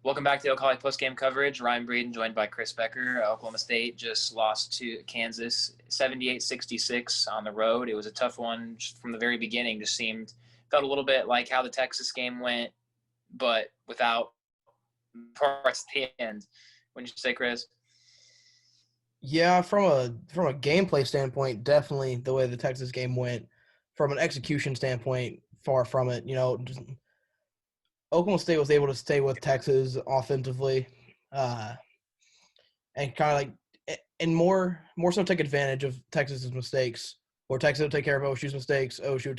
Welcome back to Oklahoma Postgame coverage. Ryan Breeden joined by Chris Becker. Oklahoma State just lost to Kansas 78-66 on the road. It was a tough one just from the very beginning. Felt a little bit like how the Texas game went, but without parts at the end. Wouldn't you say, Chris? Yeah, from a gameplay standpoint, definitely the way the Texas game went. From an execution standpoint, far from it. Oklahoma State was able to stay with Texas offensively, uh, and kind of and more so take advantage of Texas's mistakes, or Texas would take care of OSU's mistakes. OSU would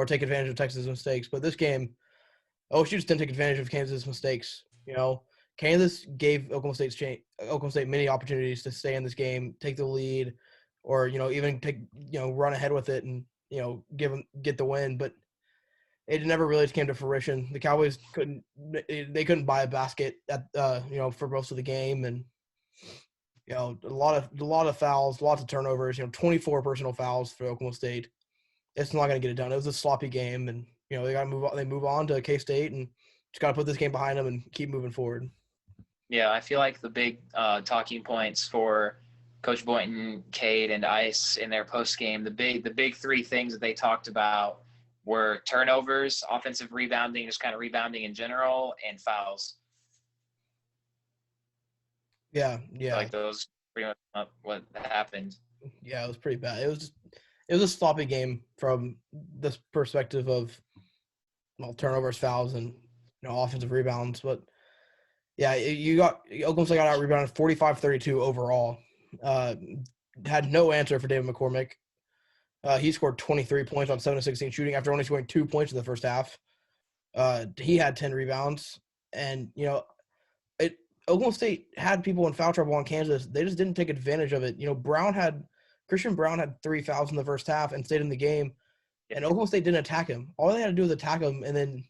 take advantage of Texas's mistakes. But this game, OSU just didn't take advantage of Kansas' mistakes. Kansas gave Oklahoma State many opportunities to stay in this game, take the lead, or even run ahead with it and get the win. But it never really came to fruition. The Cowboys couldn't buy a basket at for most of the game, and a lot of fouls, lots of turnovers. 24 personal fouls for Oklahoma State. It's not going to get it done. It was a sloppy game, and they got to move on. They move on to K-State, and just got to put this game behind them and keep moving forward. Yeah, I feel like the big talking points for Coach Boynton, Cade, and Ice in their post game, the big three things that they talked about were turnovers, offensive rebounding, just kind of rebounding in general, and fouls. Yeah. Like those pretty much what happened. Yeah, it was pretty bad. It was a sloppy game from this perspective of turnovers, fouls, and offensive rebounds. But yeah, Oklahoma State got out rebounded 45-32 overall. Had no answer for David McCormick. He scored 23 points on 7 of 16 shooting after only scoring 2 points in the first half. He had 10 rebounds, and Oklahoma State had people in foul trouble on Kansas. They just didn't take advantage of it. Christian Brown had 3 fouls in the first half and stayed in the game, and Oklahoma State didn't attack him. All they had to do was attack him, and then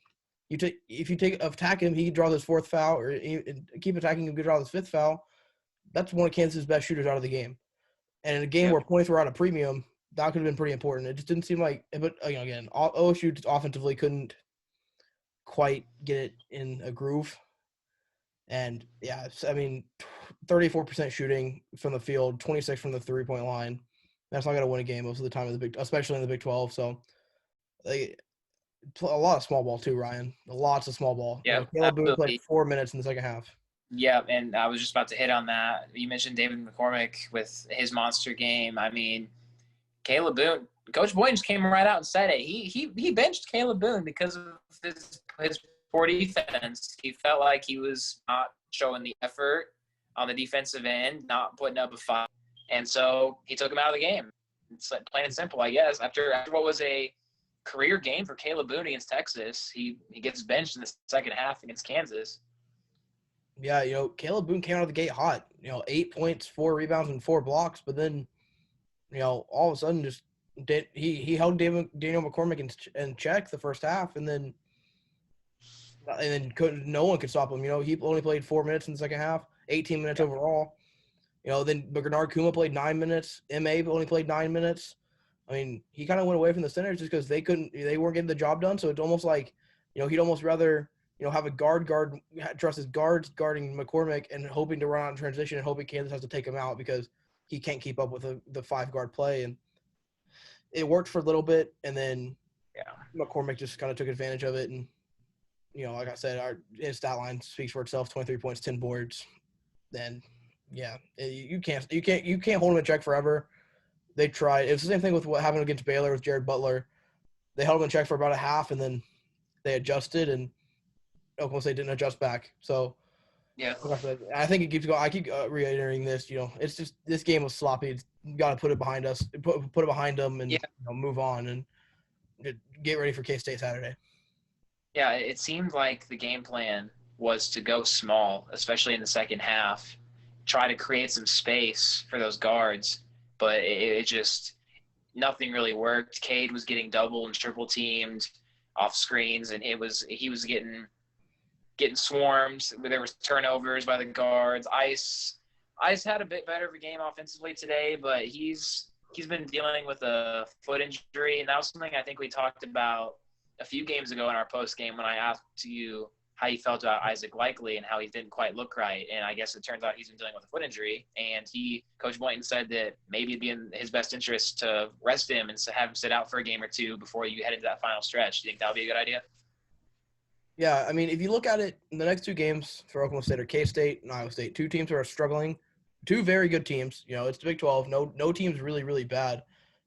if you attack him, he draws his 4th foul, or keep attacking him, he draws his 5th foul. That's one of Kansas' best shooters out of the game. And in a game where points were at a premium, that could have been pretty important. It just didn't seem like, but again, OSU offensively couldn't quite get it in a groove. And yeah, 34% shooting from the field, 26 from the 3-point line. That's not going to win a game most of the time especially in the Big 12. So, a lot of small ball too, Ryan. Lots of small ball. Yeah, Caleb Boone played 4 minutes in the second half. Yeah, and I was just about to hit on that. You mentioned David McCormick with his monster game. I mean, Caleb Boone, Coach Boynton just came right out and said it. He benched Caleb Boone because of his poor defense. He felt like he was not showing the effort on the defensive end, not putting up a fight, and so he took him out of the game. It's like plain and simple, I guess. After what was a career game for Caleb Boone against Texas, he gets benched in the second half against Kansas. Yeah, Caleb Boone came out of the gate hot. 8 points, 4 rebounds, and 4 blocks. But then, all of a sudden, he held Daniel McCormick in check the first half, and then no one could stop him. He only played 4 minutes in the second half, 18 minutes overall. Then Bernard Kuma played 9 minutes. M.A. only played 9 minutes. I mean, he kind of went away from the centers just because they weren't getting the job done. So it's almost like, he'd almost rather have a trust his guards guarding McCormick and hoping to run out in transition and hoping Kansas has to take him out because he can't keep up with the 5-guard play. And it worked for a little bit, and then McCormick just kind of took advantage of it. And, like I said, his stat line speaks for itself, 23 points, 10 boards. Then, you can't hold him in check forever. They tried. It was the same thing with what happened against Baylor with Jared Butler. They held him in check for about a half, and then they adjusted, and Oklahoma State didn't adjust back. So, I think it keeps going. I keep reiterating this. It's just this game was sloppy. You got to put it behind us, put it behind them, and move on and get ready for K-State Saturday. Yeah, it seemed like the game plan was to go small, especially in the second half, try to create some space for those guards, but it just nothing really worked. Cade was getting double and triple teamed off screens, and he was getting swarmed. There was turnovers by the guards. Ice had a bit better of a game offensively today, but he's been dealing with a foot injury, and that was something I think we talked about a few games ago in our post game when I asked you how he felt about Isaac Likely and how he didn't quite look right. And I guess it turns out he's been dealing with a foot injury. And Coach Boynton said that maybe it'd be in his best interest to rest him and have him sit out for a game or two before you head into that final stretch. Do you think that would be a good idea? Yeah, I mean, if you look at it, the next two games for Oklahoma State are K-State and Iowa State. Two teams who are struggling. Two very good teams. It's the Big 12. No team's really, really bad.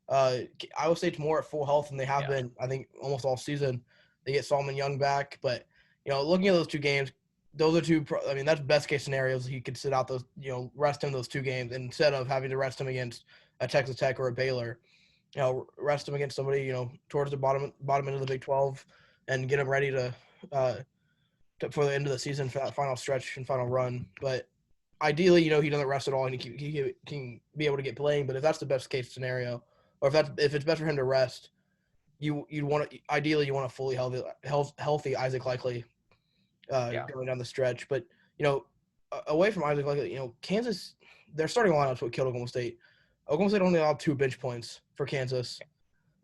Iowa State's more at full health than they have been, I think, almost all season. They get Solomon Young back. But, looking at those two games, those are two – I mean, that's best-case scenarios. He could sit out those – rest him those two games instead of having to rest him against a Texas Tech or a Baylor. Rest him against somebody, towards the bottom end of the Big 12 and get him ready to for the end of the season for that final stretch and final run. But ideally, he doesn't rest at all and he can be able to get playing. But if that's the best case scenario, or if it's best for him to rest, you'd want to ideally a fully healthy Isaac Likely going down the stretch. But away from Isaac Likely, Kansas, their starting lineup's what killed Oklahoma State. Oklahoma State only allowed 2 bench points for Kansas,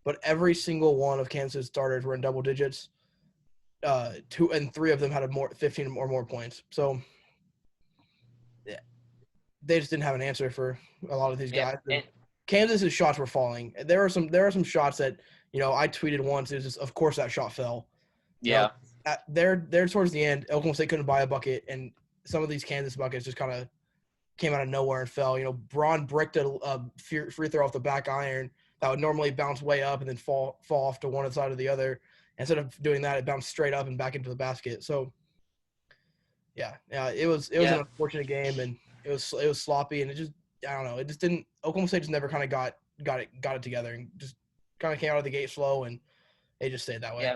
but every single one of Kansas starters were in double digits. 2 and 3 of them had 15 or more points. So yeah, they just didn't have an answer for a lot of these guys. Kansas's shots were falling. There are some shots that I tweeted once. It was just, of course that shot fell. Yeah. There towards the end, Oklahoma State couldn't buy a bucket, and some of these Kansas buckets just kind of came out of nowhere and fell. Braun bricked a free throw off the back iron that would normally bounce way up and then fall off to one side or the other. Instead of doing that, it bounced straight up and back into the basket. So, yeah, it was an unfortunate game, and it was sloppy, and it just, I don't know, it just didn't. Oklahoma State just never kind of got it together, and just kind of came out of the gate slow, and they just stayed that way. Yeah.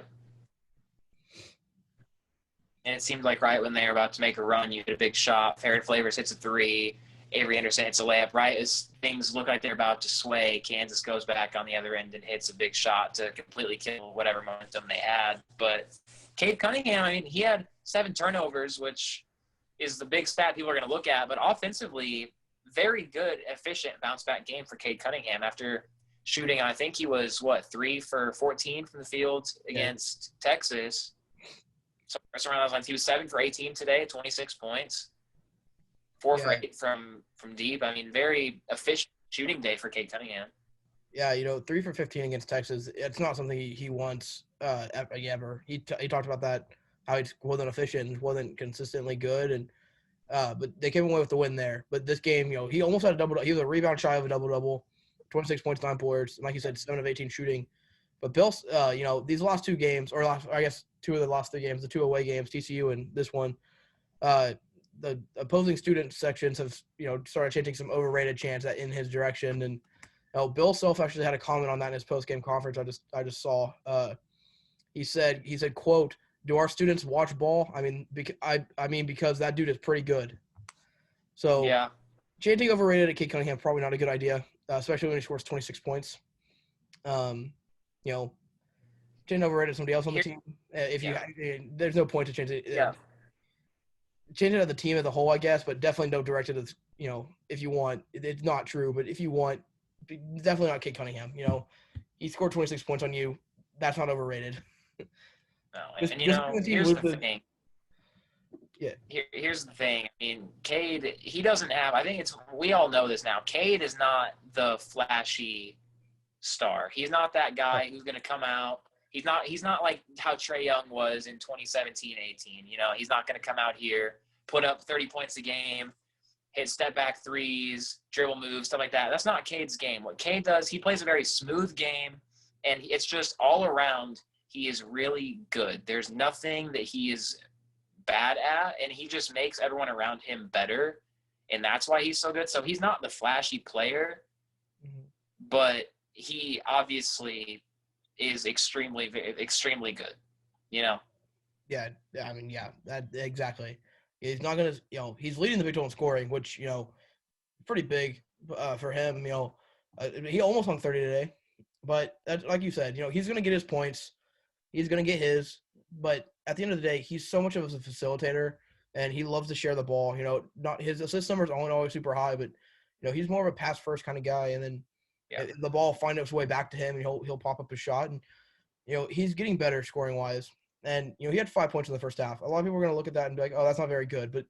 And it seemed like right when they were about to make a run, you hit a big shot. Farrah Flavors hits a 3. Avery Anderson hits a layup. Right as things look like they're about to sway, Kansas goes back on the other end and hits a big shot to completely kill whatever momentum they had. But Cade Cunningham, I mean, he had 7 turnovers, which is the big stat people are going to look at. But offensively, very good, efficient bounce-back game for Cade Cunningham after shooting. I think he was, 3 for 14 from the field against Texas. So around those lines. He was 7 for 18 today, 26 points. 4 for 8 from deep. I mean, very efficient shooting day for Cade Cunningham. Yeah, 3 for 15 against Texas. It's not something he wants ever. He talked about that, how he wasn't efficient, wasn't consistently good, and but they came away with the win there. But this game, he almost had a double. He was a rebound shy of a double-double, 26 points, 9 boards, and like you said, 7 of 18 shooting. But Bill, these last 2 games, or I guess 2 of the last 3 games, the 2 away games, TCU and this one, the opposing student sections have, started chanting some overrated chants in his direction. And Bill Self actually had a comment on that in his post-game conference I just saw. He said, quote, "Do our students watch ball? I mean, because that dude is pretty good." So yeah, chanting overrated at Cade Cunningham, probably not a good idea, especially when he scores 26 points. Chanting overrated somebody else on the team. There's no point to change it. Yeah. Change it at the team as a whole, I guess, but definitely don't direct it as, if you want. It's not true, but if you want, definitely not Cade Cunningham. He scored 26 points on you. That's not overrated. No, and here's the thing. Yeah. Here's the thing. I mean, Cade, he doesn't have. I think we all know this now. Cade is not the flashy star. He's not that guy who's going to come out. He's not like how Trae Young was in 2017-18. He's not going to come out here, put up 30 points a game, hit step-back threes, dribble moves, stuff like that. That's not Cade's game. What Cade does, he plays a very smooth game, and it's just all around he is really good. There's nothing that he is bad at, and he just makes everyone around him better, and that's why he's so good. So he's not the flashy player, but he obviously – is extremely, extremely good, Yeah, I mean, that exactly. He's not gonna, he's leading the Big 12 in scoring, which pretty big for him. He almost hung 30 today, but that's, like you said, he's gonna get his points, he's gonna get his. But at the end of the day, he's so much of a facilitator, and he loves to share the ball. Not his assist numbers aren't always super high, but he's more of a pass first kind of guy, and then. Yeah. The ball find its way back to him, and he'll pop up a shot, and he's getting better scoring wise. And, he had 5 points in the first half. A lot of people are going to look at that and be like, oh, that's not very good. But,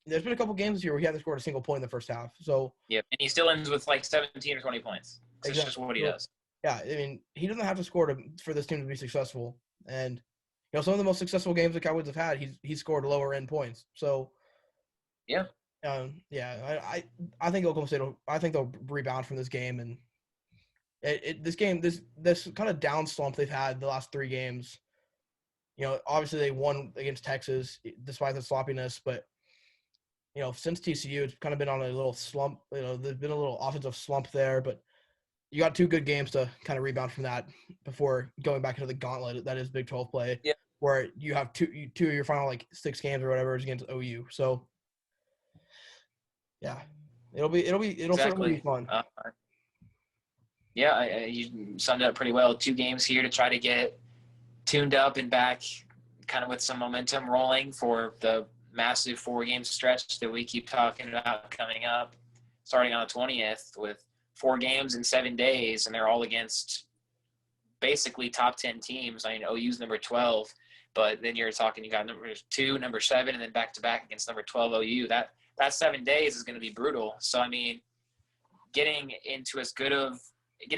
there's been a couple games this year where he hasn't scored a single point in the first half. So, yeah, and he still ends with like 17 or 20 points. That's just what he does. Yeah, I mean, he doesn't have to score for this team to be successful. And, some of the most successful games the Cowboys have had, he's scored lower end points. So, yeah. I think Oklahoma State I think they'll rebound from this game. And this kind of down slump they've had the last 3 games, obviously they won against Texas despite the sloppiness, but since TCU, it's kind of been on a little slump. There's been a little offensive slump there, but you got 2 good games to kind of rebound from that before going back into the gauntlet that is Big 12 play, where you have two of your final 6 games or whatever is against OU. So, yeah, it'll certainly be fun. You summed it up pretty well. 2 games here to try to get tuned up and back, kind of with some momentum rolling for the massive 4-game stretch that we keep talking about coming up, starting on the 20th with 4 games in 7 days, and they're all against basically top 10 teams. I mean, OU's number 12, but then you're talking, you got number 2, number 7, and then back-to-back against number 12 OU. That 7 days is going to be brutal. So, I mean, getting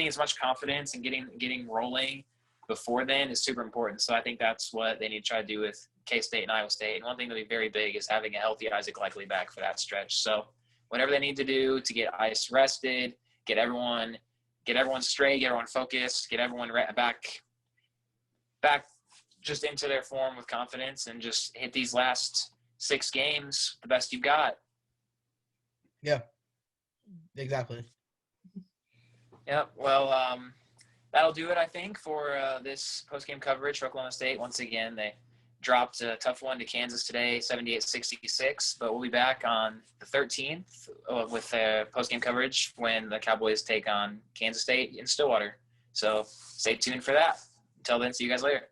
as much confidence and getting rolling before then is super important. So I think that's what they need to try to do with K-State and Iowa State. And one thing that'll be very big is having a healthy Isaac Likely back for that stretch. So whatever they need to do to get Ice rested, get everyone straight, get everyone focused, get everyone back just into their form with confidence, and just hit these last 6 games the best you've got. Yeah, exactly. Yeah, well, that'll do it, I think, for this post-game coverage for Oklahoma State. Once again, they dropped a tough one to Kansas today, 78-66, but we'll be back on the 13th with post-game coverage when the Cowboys take on Kansas State in Stillwater. So stay tuned for that. Until then, see you guys later.